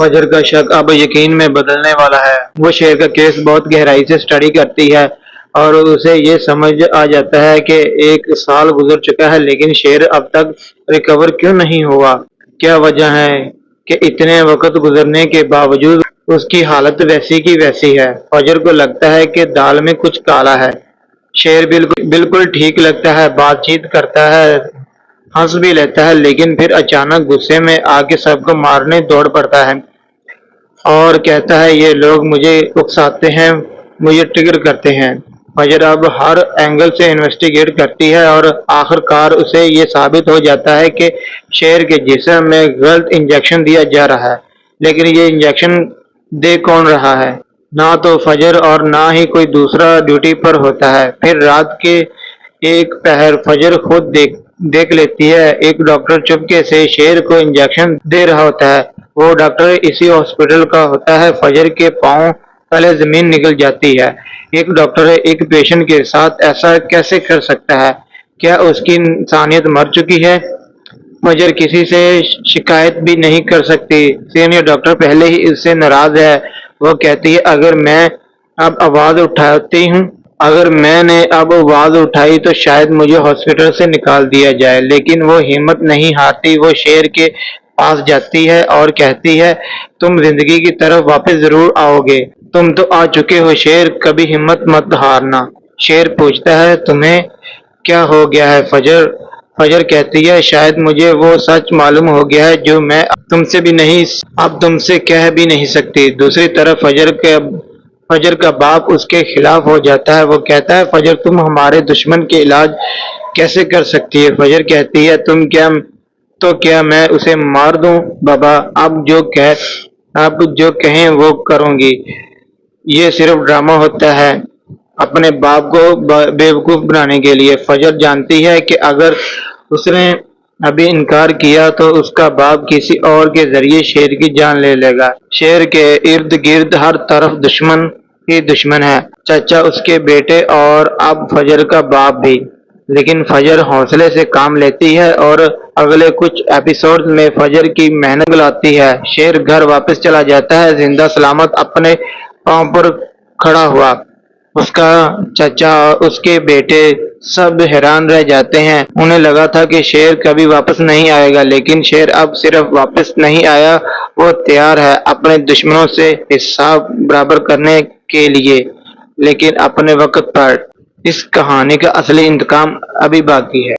फजर का शक अब यकीन में बदलने वाला है। वो शेर का केस बहुत गहराई से स्टडी करती है और उसे ये समझ आ जाता है कि 1 साल गुजर चुका है लेकिन शेर अब तक रिकवर क्यों नहीं हुआ। क्या वजह है कि इतने वक्त गुजरने के बावजूद उसकी हालत वैसी की वैसी है। फजर को लगता है कि दाल में कुछ काला है। शेर बिल्कुल बिल्कुल ठीक लगता है, बातचीत करता है, हंस भी लेता है, लेकिन फिर अचानक गुस्से में आके सबको मारने दौड़ पड़ता है और कहता है ये लोग मुझे उकसाते हैं, मुझे ट्रिगर करते हैं। फजर अब हर एंगल से इन्वेस्टिगेट करती है और आखिरकार उसे ये साबित हो जाता है कि शेर के जिस्म में गलत इंजेक्शन दिया जा रहा है। लेकिन ये इंजेक्शन दे कौन रहा है? ना तो फजर और ना ही कोई दूसरा ड्यूटी पर होता है। फिर रात के एक पहर फजर खुद देख लेती है, एक डॉक्टर चुपके से शेर को इंजेक्शन दे रहा होता है। वो डॉक्टर इसी हॉस्पिटल का होता है। फजर के पांव तले जमीन निकल जाती है। एक डॉक्टर एक पेशेंट के साथ ऐसा कैसे कर सकता है? क्या उसकी इंसानियत मर चुकी है? फजर किसी से शिकायत भी नहीं कर सकती। सीनियर डॉक्टर पहले ही इससे नाराज है। वो कहती है अगर मैंने अब आवाज उठाई तो शायद मुझे हॉस्पिटल से निकाल दिया जाए। लेकिन वो हिम्मत नहीं हारती। वो शेर के पास जाती है और कहती है तुम जिंदगी की तरफ वापस जरूर आओगे। तुम तो आ चुके हो शेर, कभी हिम्मत मत हारना। शेर पूछता है तुम्हें क्या हो गया है फजर? फजर कहती है शायद मुझे वो सच मालूम हो गया है जो मैं अब तुमसे कह भी नहीं सकती। दूसरी तरफ फजर का बाप उसके खिलाफ हो जाता है। वो कहता है फजर तुम हमारे दुश्मन के इलाज कैसे कर सकती है? फजर कहती है क्या मैं उसे मार दूं? बाबा आप जो कहें वो करूंगी। ये सिर्फ ड्रामा होता है अपने बाप को बेवकूफ बनाने के लिए। फजर जानती है कि अगर उसने अभी इनकार किया तो उसका बाप किसी और के जरिए शेर की जान ले लेगा। शेर के इर्द गिर्द हर तरफ दुश्मन ही दुश्मन है, चाचा, उसके बेटे और अब फजर का बाप भी। लेकिन फजर हौसले से काम लेती है और अगले कुछ एपिसोड में फजर की मेहनत लाती है। शेर घर वापस चला जाता है जिंदा सलामत अपने पांव पर खड़ा हुआ। उसका चाचा और उसके बेटे सब हैरान रह जाते हैं। उन्हें लगा था कि शेर कभी वापस नहीं आएगा, लेकिन शेर अब सिर्फ वापस नहीं आया, वो तैयार है अपने दुश्मनों से हिसाब बराबर करने के लिए, लेकिन अपने वक्त पर। इस कहानी का असली इंतकाम अभी बाकी है।